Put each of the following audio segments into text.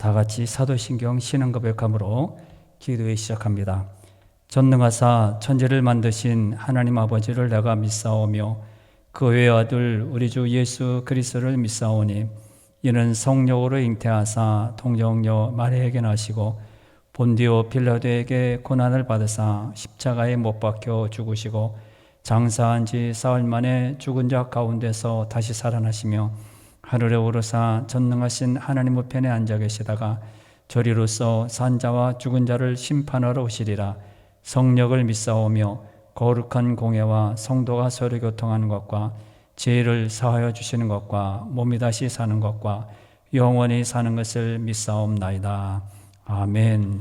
다 같이 사도신경 신앙고백함으로 기도에 시작합니다. 전능하사 천지를 만드신 하나님 아버지를 내가 믿사오며 그 외의 아들 우리 주 예수 그리스도를 믿사오니 이는 성령으로 잉태하사 동정녀 마리아에게 나시고 본디오 빌라도에게 고난을 받으사 십자가에 못 박혀 죽으시고 장사한 지 사흘 만에 죽은 자 가운데서 다시 살아나시며 하늘에 오르사 전능하신 하나님 우편에 앉아 계시다가 저리로서 산자와 죽은 자를 심판하러 오시리라. 성령을 믿사오며 거룩한 공예와 성도가 서로 교통하는 것과 죄를 사하여 주시는 것과 몸이 다시 사는 것과 영원히 사는 것을 믿사옵나이다. 아멘.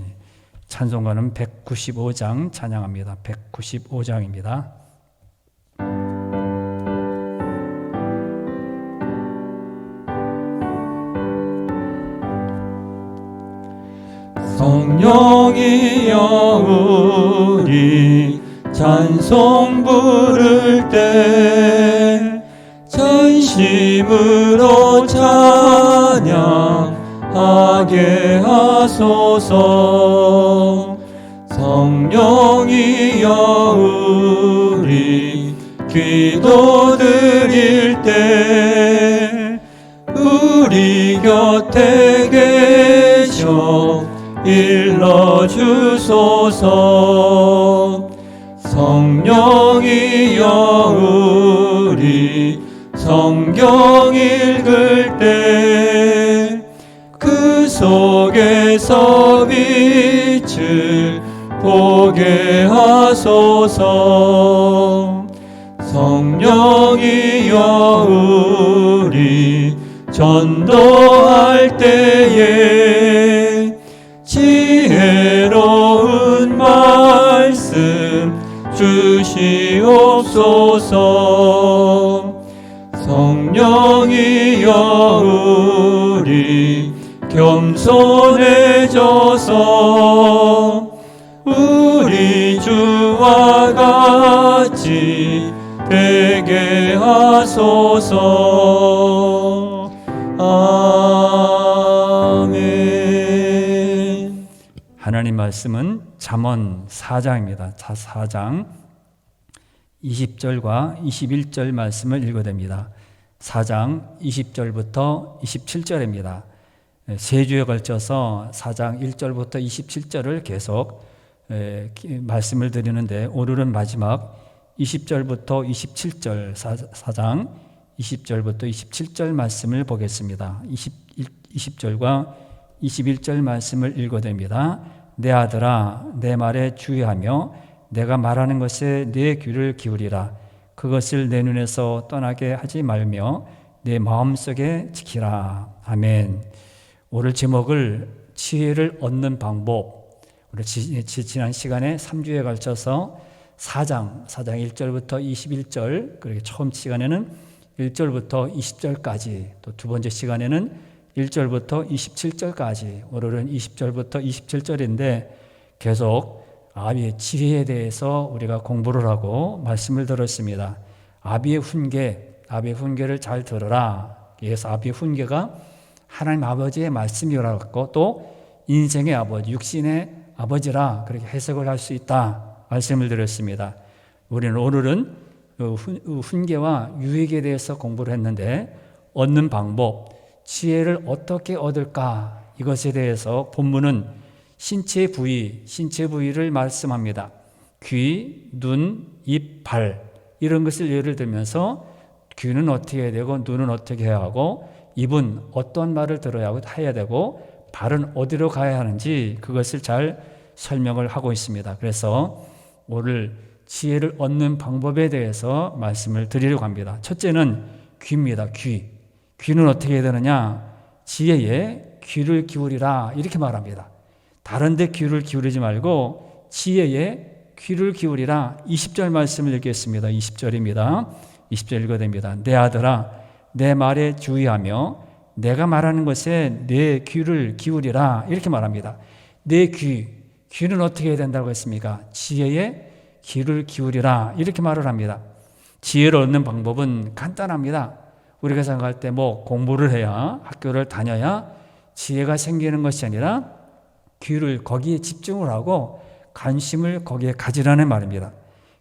찬송가는 195장 찬양합니다. 195장입니다. 성령이여 우리 찬송 부를 때 전심으로 찬양하게 하소서. 성령이여 우리 기도 드릴 때 우리 곁에 계셔 일러주소서. 성령이여 우리 성경 읽을 때 그 속에서 빛을 보게 하소서. 성령이여 우리 전도할 때에 지혜로운 말씀 주시옵소서. 성령이여 우리 겸손해져서 우리 주와 같이 되게 하소서. 아멘. 하나님 말씀은 잠언 4장입니다. 4장 20절과 21절 말씀을 읽어댑니다. 4장 20절부터 27절입니다. 세 주에 걸쳐서 4장 1절부터 27절을 계속 말씀을 드리는데 오늘은 마지막 20절부터 27절 4장 20절부터 27절 말씀을 보겠습니다. 20절과 21절 말씀을 읽어댑니다. 내 아들아 내 말에 주의하며 내가 말하는 것에 내 귀를 기울이라. 그것을 내 눈에서 떠나게 하지 말며 내 마음속에 지키라. 아멘. 오늘 제목을 지혜를 얻는 방법. 우리 지난 시간에 3주에 걸쳐서 4장 1절부터 21절, 그리고 처음 시간에는 1절부터 20절까지, 또 두 번째 시간에는 1절부터 27절까지, 오늘은 20절부터 27절인데 계속 아비의 지혜에 대해서 우리가 공부를 하고 말씀을 들었습니다. 아비의 훈계를 잘 들어라. 그래서 아비의 훈계가 하나님 아버지의 말씀이라고, 또 인생의 아버지, 육신의 아버지라 그렇게 해석을 할 수 있다 말씀을 드렸습니다. 우리는 오늘은 훈계와 유익에 대해서 공부를 했는데 얻는 방법, 지혜를 어떻게 얻을까, 이것에 대해서 본문은 신체 부위를 말씀합니다. 귀, 눈, 입, 발 이런 것을 예를 들면서 귀는 어떻게 해야 되고 눈은 어떻게 해야 하고 입은 어떤 말을 들어야 해야 되고 발은 어디로 가야 하는지 그것을 잘 설명을 하고 있습니다. 그래서 오늘 지혜를 얻는 방법에 대해서 말씀을 드리려고 합니다. 첫째는 귀입니다. 귀는 어떻게 해야 되느냐? 지혜에 귀를 기울이라 이렇게 말합니다. 다른 데 귀를 기울이지 말고 지혜에 귀를 기울이라. 20절 말씀을 읽겠습니다. 20절입니다. 20절 읽어댑니다. 내 아들아 내 말에 주의하며 내가 말하는 것에 내 귀를 기울이라 이렇게 말합니다. 내 귀는 어떻게 해야 된다고 했습니까? 지혜에 귀를 기울이라 이렇게 말을 합니다. 지혜를 얻는 방법은 간단합니다. 우리가 생각할 때 공부를 해야, 학교를 다녀야 지혜가 생기는 것이 아니라 귀를 거기에 집중을 하고 관심을 거기에 가지라는 말입니다.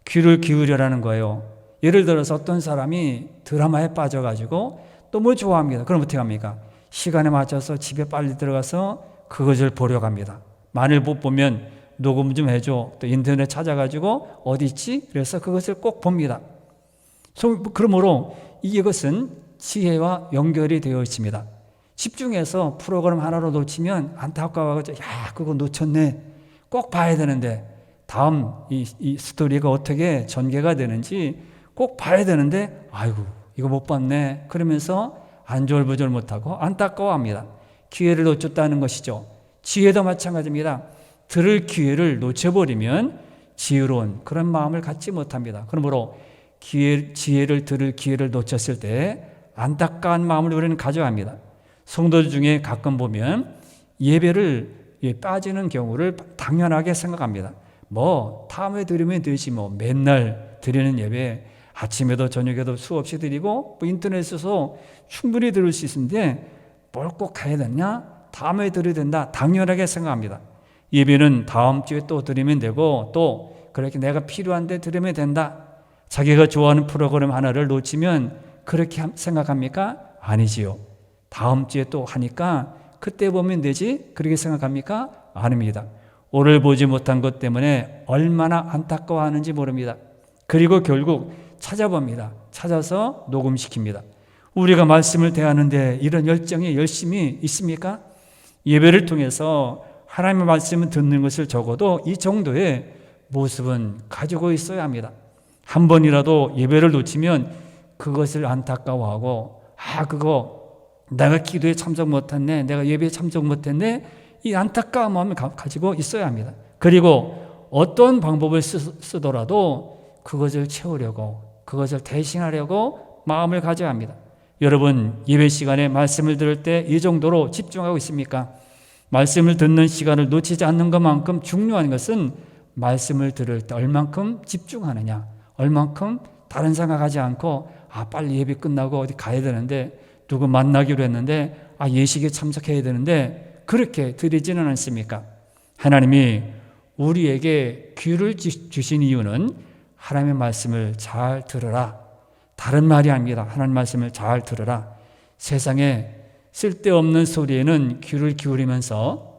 귀를 기울여라는 거예요. 예를 들어서 어떤 사람이 드라마에 빠져가지고 너무 좋아합니다. 그럼 어떻게 합니까? 시간에 맞춰서 집에 빨리 들어가서 그것을 보려고 합니다. 만일 못 보면 녹음 좀 해줘. 또 인터넷 찾아가지고 어디 있지? 그래서 그것을 꼭 봅니다. 그러므로 이것은 지혜와 연결이 되어 있습니다. 집중해서 프로그램 하나로 놓치면 안타까워가지고 야 그거 놓쳤네. 꼭 봐야 되는데 다음 이 스토리가 어떻게 전개가 되는지 꼭 봐야 되는데 아이고 이거 못 봤네. 그러면서 안절부절 못하고 안타까워합니다. 기회를 놓쳤다는 것이죠. 지혜도 마찬가지입니다. 들을 기회를 놓쳐버리면 지혜로운 그런 마음을 갖지 못합니다. 그러므로 지혜를 들을 기회를 놓쳤을 때 안타까운 마음을 우리는 가져갑니다. 성도들 중에 가끔 보면 예배를 빠지는 경우를 당연하게 생각합니다. 뭐 다음에 드리면 되지 뭐 맨날 드리는 예배 아침에도 저녁에도 수없이 드리고 뭐 인터넷에서 충분히 들을 수 있는데 뭘 꼭 가야 되냐? 다음에 드려야 된다. 당연하게 생각합니다. 예배는 다음 주에 또 드리면 되고 또 그렇게 내가 필요한데 드리면 된다. 자기가 좋아하는 프로그램 하나를 놓치면 그렇게 생각합니까? 아니지요. 다음 주에 또 하니까 그때 보면 되지? 그렇게 생각합니까? 아닙니다. 오늘 보지 못한 것 때문에 얼마나 안타까워하는지 모릅니다. 그리고 결국 찾아봅니다. 찾아서 녹음시킵니다. 우리가 말씀을 대하는데 이런 열정이 열심히 있습니까? 예배를 통해서 하나님의 말씀을 듣는 것을 적어도 이 정도의 모습은 가지고 있어야 합니다. 한 번이라도 예배를 놓치면 그것을 안타까워하고 그거 내가 기도에 참석 못했네, 내가 예배에 참석 못했네, 이 안타까운 마음을 가지고 있어야 합니다. 그리고 어떤 방법을 쓰더라도 그것을 채우려고, 그것을 대신하려고 마음을 가져야 합니다. 여러분 예배 시간에 말씀을 들을 때 이 정도로 집중하고 있습니까? 말씀을 듣는 시간을 놓치지 않는 것만큼 중요한 것은 말씀을 들을 때 얼만큼 집중하느냐, 얼만큼 다른 생각하지 않고 빨리 예배 끝나고 어디 가야 되는데 누구 만나기로 했는데 예식에 참석해야 되는데 그렇게 드리지는 않습니까? 하나님이 우리에게 귀를 주신 이유는 하나님의 말씀을 잘 들으라. 다른 말이 아닙니다. 하나님 말씀을 잘 들으라. 세상에 쓸데없는 소리에는 귀를 기울이면서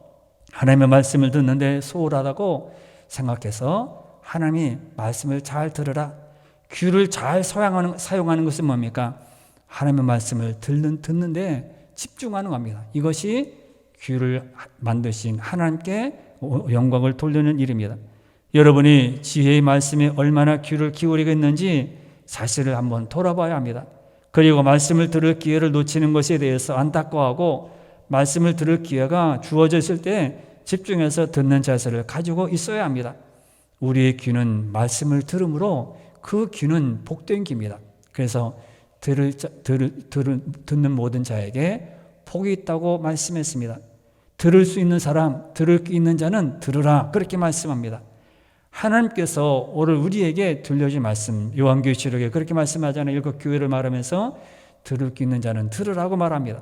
하나님의 말씀을 듣는데 소홀하다고 생각해서 하나님이 말씀을 잘 들으라. 귀를 잘 사용하는 것은 뭡니까? 하나님의 말씀을 듣는데 집중하는 겁니다. 이것이 귀를 만드신 하나님께 영광을 돌리는 일입니다. 여러분이 지혜의 말씀에 얼마나 귀를 기울이고 있는지 자신을 한번 돌아봐야 합니다. 그리고 말씀을 들을 기회를 놓치는 것에 대해서 안타까워하고 말씀을 들을 기회가 주어졌을 때 집중해서 듣는 자세를 가지고 있어야 합니다. 우리의 귀는 말씀을 들음으로 그 귀는 복된 귀입니다. 그래서 듣는 모든 자에게 복이 있다고 말씀했습니다. 들을 수 있는 사람, 들을 수 있는 자는 들으라 그렇게 말씀합니다. 하나님께서 오늘 우리에게 들려준 말씀 요한계시록에 그렇게 말씀하잖아요. 일곱 교회를 말하면서 들을 수 있는 자는 들으라고 말합니다.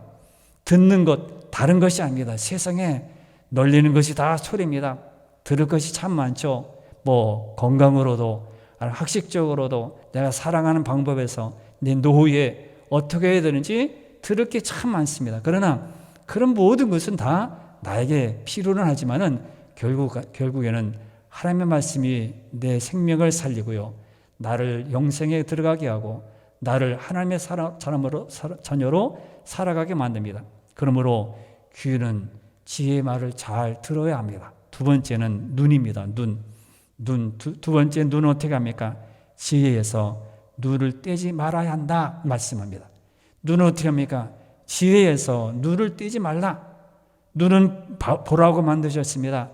듣는 것 다른 것이 아닙니다. 세상에 널리는 것이 다 소리입니다. 들을 것이 참 많죠. 뭐 건강으로도 학식적으로도 내가 사랑하는 방법에서 내 노후에 어떻게 해야 되는지 들을 게 참 많습니다. 그러나 그런 모든 것은 다 나에게 필요는 하지만은 결국에는 하나님의 말씀이 내 생명을 살리고요, 나를 영생에 들어가게 하고 나를 하나님의 자녀로 살아가게 만듭니다. 그러므로 귀는 지혜의 말을 잘 들어야 합니다. 두 번째는 눈입니다. 두 번째 눈은 어떻게 합니까? 지혜에서 눈을 떼지 말아야 한다 말씀합니다. 눈은 어떻게 합니까? 지혜에서 눈을 떼지 말라. 눈은 보라고 만드셨습니다.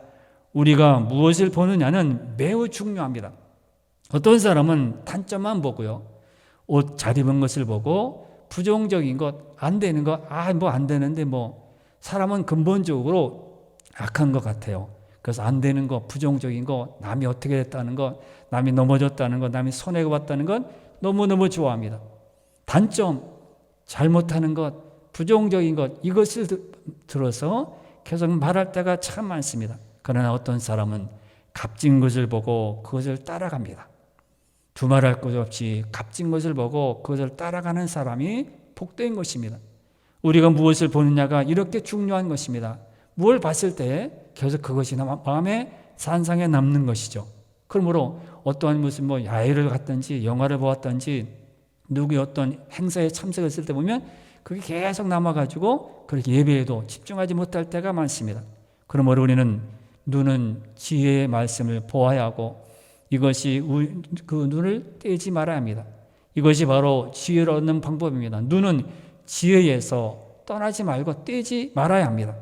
우리가 무엇을 보느냐는 매우 중요합니다. 어떤 사람은 단점만 보고요, 옷 잘 입은 것을 보고 부정적인 것, 안 되는 것, 뭐 안 되는데 사람은 근본적으로 악한 것 같아요. 그래서 안 되는 것, 부정적인 것, 남이 어떻게 됐다는 것, 남이 넘어졌다는 것, 남이 손해봤다는 것 너무너무 좋아합니다. 단점, 잘못하는 것, 부정적인 것, 이것을 들어서 계속 말할 때가 참 많습니다. 그러나 어떤 사람은 값진 것을 보고 그것을 따라갑니다. 두말할 것 없이 값진 것을 보고 그것을 따라가는 사람이 복된 것입니다. 우리가 무엇을 보느냐가 이렇게 중요한 것입니다. 무엇을 봤을 때 계속 그것이 마음에 산상에 남는 것이죠. 그러므로 어떠한 무슨 야외를 갔든지 영화를 보았든지 누구의 어떤 행사에 참석했을 때 보면 그게 계속 남아가지고 그렇게 예배에도 집중하지 못할 때가 많습니다. 그러므로 우리는 눈은 지혜의 말씀을 보아야 하고 이것이 그 눈을 떼지 말아야 합니다. 이것이 바로 지혜를 얻는 방법입니다. 눈은 지혜에서 떠나지 말고 떼지 말아야 합니다.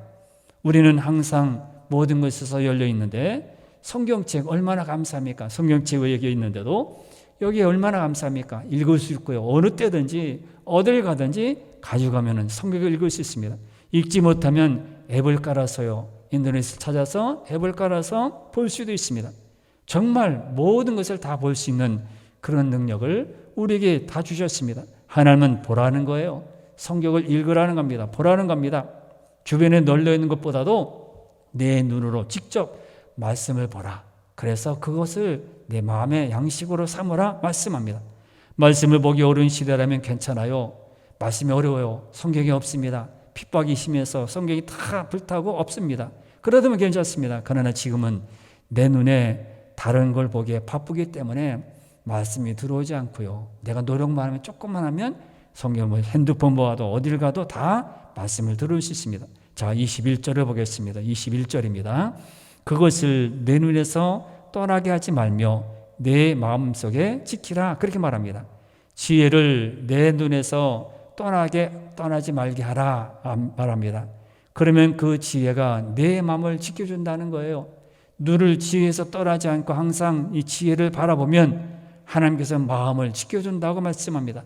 우리는 항상 모든 것에서 열려 있는데 성경책 얼마나 감사합니까? 성경책에 여기 있는데도 여기에 얼마나 감사합니까? 읽을 수 있고요. 어느 때든지 어딜 가든지 가져가면 성경을 읽을 수 있습니다. 읽지 못하면 앱을 깔아서요. 인터넷을 찾아서 앱을 깔아서 볼 수도 있습니다. 정말 모든 것을 다 볼 수 있는 그런 능력을 우리에게 다 주셨습니다. 하나님은 보라는 거예요. 성경을 읽으라는 겁니다. 보라는 겁니다. 주변에 널려 있는 것보다도 내 눈으로 직접 말씀을 보라. 그래서 그것을 내 마음의 양식으로 삼으라 말씀합니다. 말씀을 보기 어려운 시대라면 괜찮아요. 말씀이 어려워요. 성경이 없습니다. 핍박이 심해서 성경이 다 불타고 없습니다. 그러다면 괜찮습니다. 그러나 지금은 내 눈에 다른 걸 보기에 바쁘기 때문에 말씀이 들어오지 않고요. 내가 노력만 하면 조금만 하면 성경 핸드폰 보아도 어딜 가도 다 말씀을 들을 수 있습니다. 자, 21절을 보겠습니다. 21절입니다. 그것을 내 눈에서 떠나게 하지 말며 내 마음속에 지키라. 그렇게 말합니다. 지혜를 내 눈에서 떠나지 말게 하라 말합니다. 그러면 그 지혜가 내 마음을 지켜준다는 거예요. 눈을 지혜에서 떠나지 않고 항상 이 지혜를 바라보면 하나님께서 마음을 지켜준다고 말씀합니다.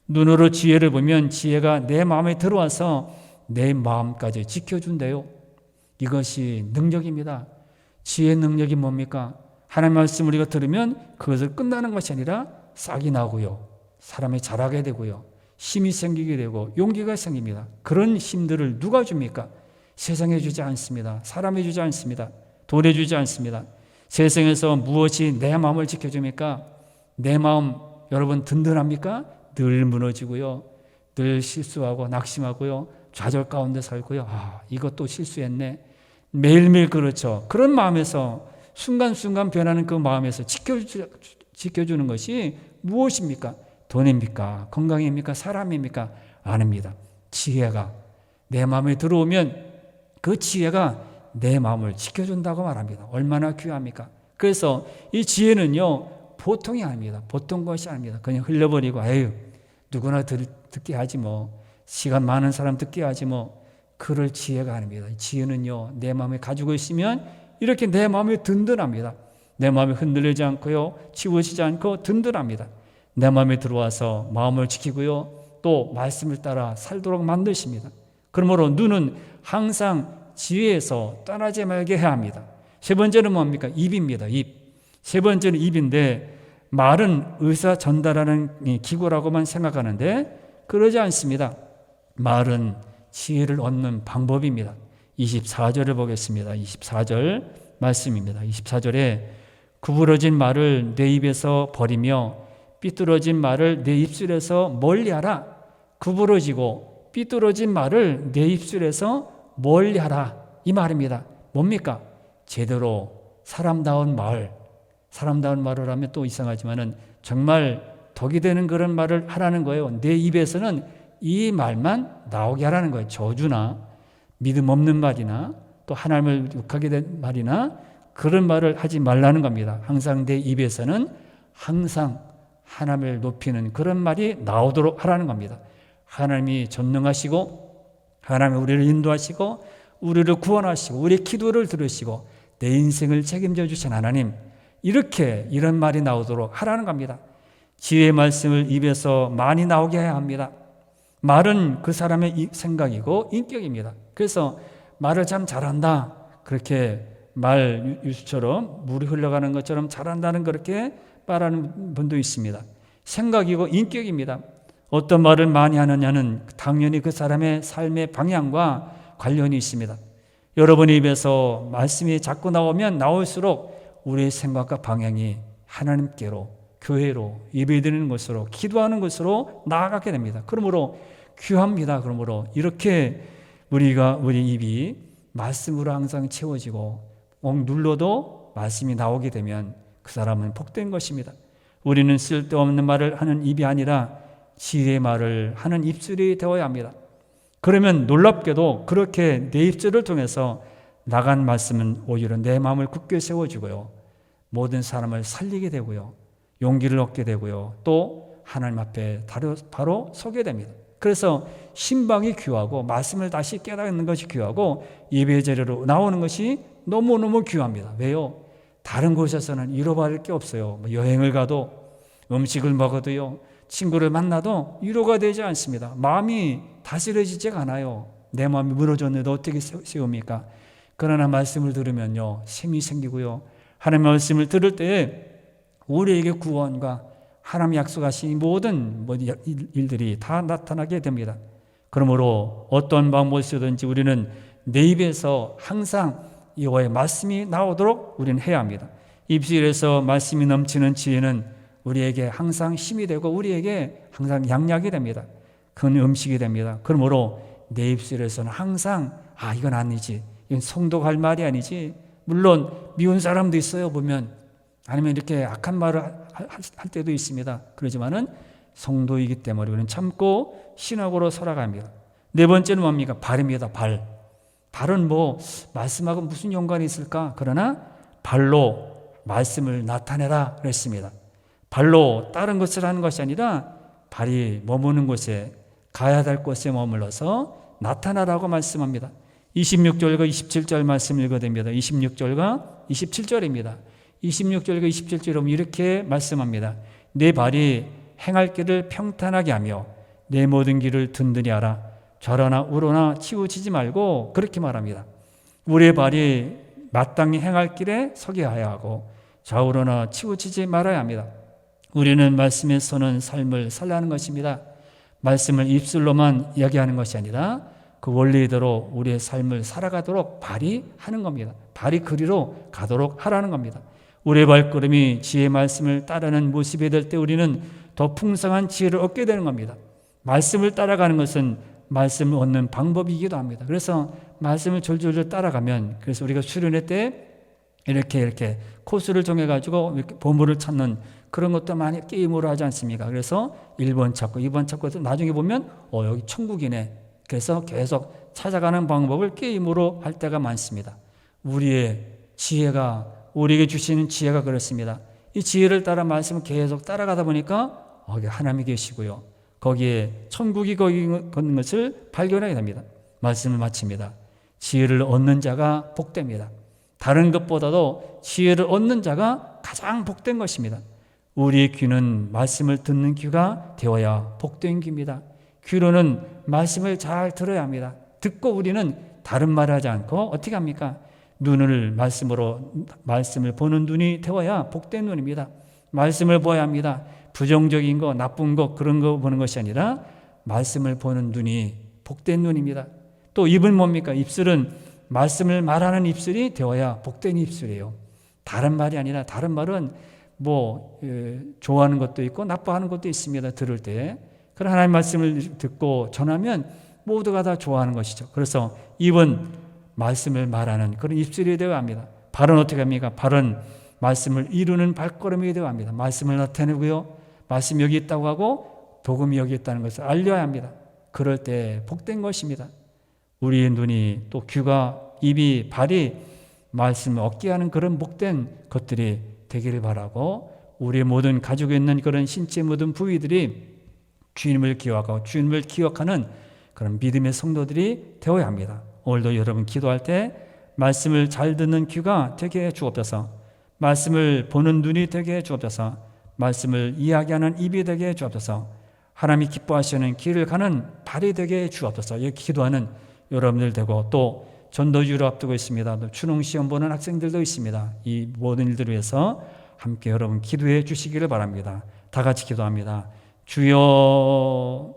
눈으로 지혜를 보면 지혜가 내 마음에 들어와서 내 마음까지 지켜준대요. 이것이 능력입니다. 지혜의 능력이 뭡니까? 하나님 말씀 우리가 들으면 그것을 끝나는 것이 아니라 싹이 나고요. 사람이 자라게 되고요. 힘이 생기게 되고 용기가 생깁니다. 그런 힘들을 누가 줍니까? 세상에 주지 않습니다. 사람이 주지 않습니다. 돈에 주지 않습니다. 세상에서 무엇이 내 마음을 지켜줍니까? 내 마음 여러분 든든합니까? 늘 무너지고요. 늘 실수하고 낙심하고요. 좌절 가운데 살고요. 이것도 실수했네. 매일매일 그렇죠. 그런 마음에서 순간순간 변하는 그 마음에서 지켜주는 것이 무엇입니까? 돈입니까? 건강입니까? 사람입니까? 아닙니다. 지혜가 내 마음에 들어오면 그 지혜가 내 마음을 지켜준다고 말합니다. 얼마나 귀합니까? 그래서 이 지혜는요 보통이 아닙니다. 보통 것이 아닙니다. 그냥 흘려버리고 누구나 듣게 하지 뭐, 시간 많은 사람 듣게 하지 뭐, 그럴 지혜가 아닙니다. 지혜는요 내 마음에 가지고 있으면 이렇게 내 마음이 든든합니다. 내 마음이 흔들리지 않고요 치워지지 않고 든든합니다. 내 마음에 들어와서 마음을 지키고요 또 말씀을 따라 살도록 만드십니다. 그러므로 눈은 항상 지혜에서 떠나지 말게 해야 합니다. 세 번째는 뭡니까? 입입니다. 입. 세 번째는 입인데 말은 의사 전달하는 기구라고만 생각하는데 그러지 않습니다. 말은 지혜를 얻는 방법입니다. 24절을 보겠습니다. 24절 말씀입니다. 24절에 구부러진 말을 내 입에서 버리며 삐뚤어진 말을 내 입술에서 멀리하라. 구부러지고 삐뚤어진 말을 내 입술에서 멀리하라. 이 말입니다. 뭡니까? 제대로 사람다운 말을 하면 또 이상하지만은 정말 덕이 되는 그런 말을 하라는 거예요. 내 입에서는 이 말만 나오게 하라는 거예요. 저주나 믿음 없는 말이나 또 하나님을 욕하게 된 말이나 그런 말을 하지 말라는 겁니다. 항상 내 입에서는 항상 하나님을 높이는 그런 말이 나오도록 하라는 겁니다. 하나님이 전능하시고 하나님이 우리를 인도하시고 우리를 구원하시고 우리의 기도를 들으시고 내 인생을 책임져 주신 하나님, 이런 말이 나오도록 하라는 겁니다. 지혜의 말씀을 입에서 많이 나오게 해야 합니다. 말은 그 사람의 생각이고 인격입니다. 그래서 말을 참 잘한다, 그렇게 말 유수처럼 물이 흘러가는 것처럼 잘한다는 그렇게 말하는 분도 있습니다. 생각이고 인격입니다. 어떤 말을 많이 하느냐는 당연히 그 사람의 삶의 방향과 관련이 있습니다. 여러분의 입에서 말씀이 자꾸 나오면 나올수록 우리의 생각과 방향이 하나님께로, 교회로, 예배드리는 것으로, 기도하는 것으로 나아가게 됩니다. 그러므로 귀합니다. 그러므로 이렇게 우리 입이 말씀으로 항상 채워지고 꼭 눌러도 말씀이 나오게 되면 그 사람은 복된 것입니다. 우리는 쓸데없는 말을 하는 입이 아니라 지혜의 말을 하는 입술이 되어야 합니다. 그러면 놀랍게도 그렇게 내 입술을 통해서 나간 말씀은 오히려 내 마음을 굳게 세워주고요, 모든 사람을 살리게 되고요, 용기를 얻게 되고요, 또 하나님 앞에 바로 서게 됩니다. 그래서 신방이 귀하고 말씀을 다시 깨닫는 것이 귀하고 예배 자리로 나오는 것이 너무너무 귀합니다. 왜요? 다른 곳에서는 잃어버릴 게 없어요. 여행을 가도, 음식을 먹어도요, 친구를 만나도 위로가 되지 않습니다. 마음이 다스려지지가 않아요. 내 마음이 무너졌는데 어떻게 세웁니까? 그러나 말씀을 들으면요, 힘이 생기고요, 하나님의 말씀을 들을 때에 우리에게 구원과 하나님 약속하신 모든 일들이 다 나타나게 됩니다. 그러므로 어떤 방법을 쓰든지 우리는 내 입에서 항상 여호와의 말씀이 나오도록 우리는 해야 합니다. 입술에서 말씀이 넘치는 지혜는 우리에게 항상 힘이 되고 우리에게 항상 양약이 됩니다. 큰 음식이 됩니다. 그러므로 내 입술에서는 항상 이건 아니지, 이건 성도가 할 말이 아니지. 물론 미운 사람도 있어요, 보면. 아니면 이렇게 악한 말을 할 때도 있습니다. 그러지만은 성도이기 때문에 우리는 참고 신학으로 살아갑니다. 네 번째는 뭡니까? 발입니다. 발은 말씀하고 무슨 연관이 있을까? 그러나 발로 말씀을 나타내라 그랬습니다. 발로 다른 것을 하는 것이 아니라 발이 머무는 곳에, 가야 될 곳에 머물러서 나타나라고 말씀합니다. 26절과 27절 말씀 읽어드립니다. 26절과 27절입니다. 26절과 27절은 이렇게 말씀합니다. 내 발이 행할 길을 평탄하게 하며 내 모든 길을 든든히 하라. 좌로나 우로나 치우치지 말고, 그렇게 말합니다. 우리의 발이 마땅히 행할 길에 서게 하여야 하고 좌우로나 치우치지 말아야 합니다. 우리는 말씀에 서는 삶을 살라는 것입니다. 말씀을 입술로만 이야기하는 것이 아니라 그 원리대로 우리의 삶을 살아가도록 발이 하는 겁니다. 발이 그리로 가도록 하라는 겁니다. 우리의 발걸음이 지혜의 말씀을 따르는 모습이 될 때 우리는 더 풍성한 지혜를 얻게 되는 겁니다. 말씀을 따라가는 것은 말씀을 얻는 방법이기도 합니다. 그래서 말씀을 졸졸 따라가면, 그래서 우리가 수련회 때 이렇게 코스를 정해가지고 이렇게 보물을 찾는 그런 것도 많이 게임으로 하지 않습니까? 그래서 1번 찾고 2번 찾고 해서 나중에 보면 여기 천국이네. 그래서 계속 찾아가는 방법을 게임으로 할 때가 많습니다. 우리의 지혜가, 우리에게 주시는 지혜가 그렇습니다. 이 지혜를 따라 말씀을 계속 따라가다 보니까 거기 하나님이 계시고요, 거기에 천국이 거기 있는 것을 발견하게 됩니다. 말씀을 마칩니다. 지혜를 얻는 자가 복됩니다. 다른 것보다도 지혜를 얻는 자가 가장 복된 것입니다. 우리의 귀는 말씀을 듣는 귀가 되어야 복된 귀입니다. 귀로는 말씀을 잘 들어야 합니다. 듣고 우리는 다른 말을 하지 않고 어떻게 합니까? 눈을 말씀을 보는 눈이 되어야 복된 눈입니다. 말씀을 보아야 합니다. 부정적인 거, 나쁜 거, 그런 거 보는 것이 아니라 말씀을 보는 눈이 복된 눈입니다. 또 입은 뭡니까? 입술은 말씀을 말하는 입술이 되어야 복된 입술이에요. 다른 말이 아니라, 다른 말은 좋아하는 것도 있고 나빠하는 것도 있습니다. 들을 때. 그런 하나님의 말씀을 듣고 전하면 모두가 다 좋아하는 것이죠. 그래서 입은 말씀을 말하는 그런 입술이 되어야 합니다. 발은 어떻게 합니까? 발은 말씀을 이루는 발걸음이 되어야 합니다. 말씀을 나타내고요, 말씀이 여기 있다고 하고 복음이 여기 있다는 것을 알려야 합니다. 그럴 때 복된 것입니다. 우리의 눈이, 또 귀가, 입이, 발이 말씀을 얻게 하는 그런 복된 것들이 되기를 바라고, 우리의 모든 가지고 있는 그런 신체 모든 부위들이 주님을 기억하고 주님을 기억하는 그런 믿음의 성도들이 되어야 합니다. 오늘도 여러분 기도할 때 말씀을 잘 듣는 귀가 되게 해 주옵소서, 말씀을 보는 눈이 되게 해 주옵소서, 말씀을 이야기하는 입이 되게 해 주옵소서, 하나님이 기뻐하시는 길을 가는 발이 되게 해 주옵소서. 이렇게 기도하는 여러분들 되고, 또 전도주의를 앞두고 있습니다. 또 추능시험 보는 학생들도 있습니다. 이 모든 일들을 위해서 함께 여러분 기도해 주시기를 바랍니다. 다 같이 기도합니다. 주여,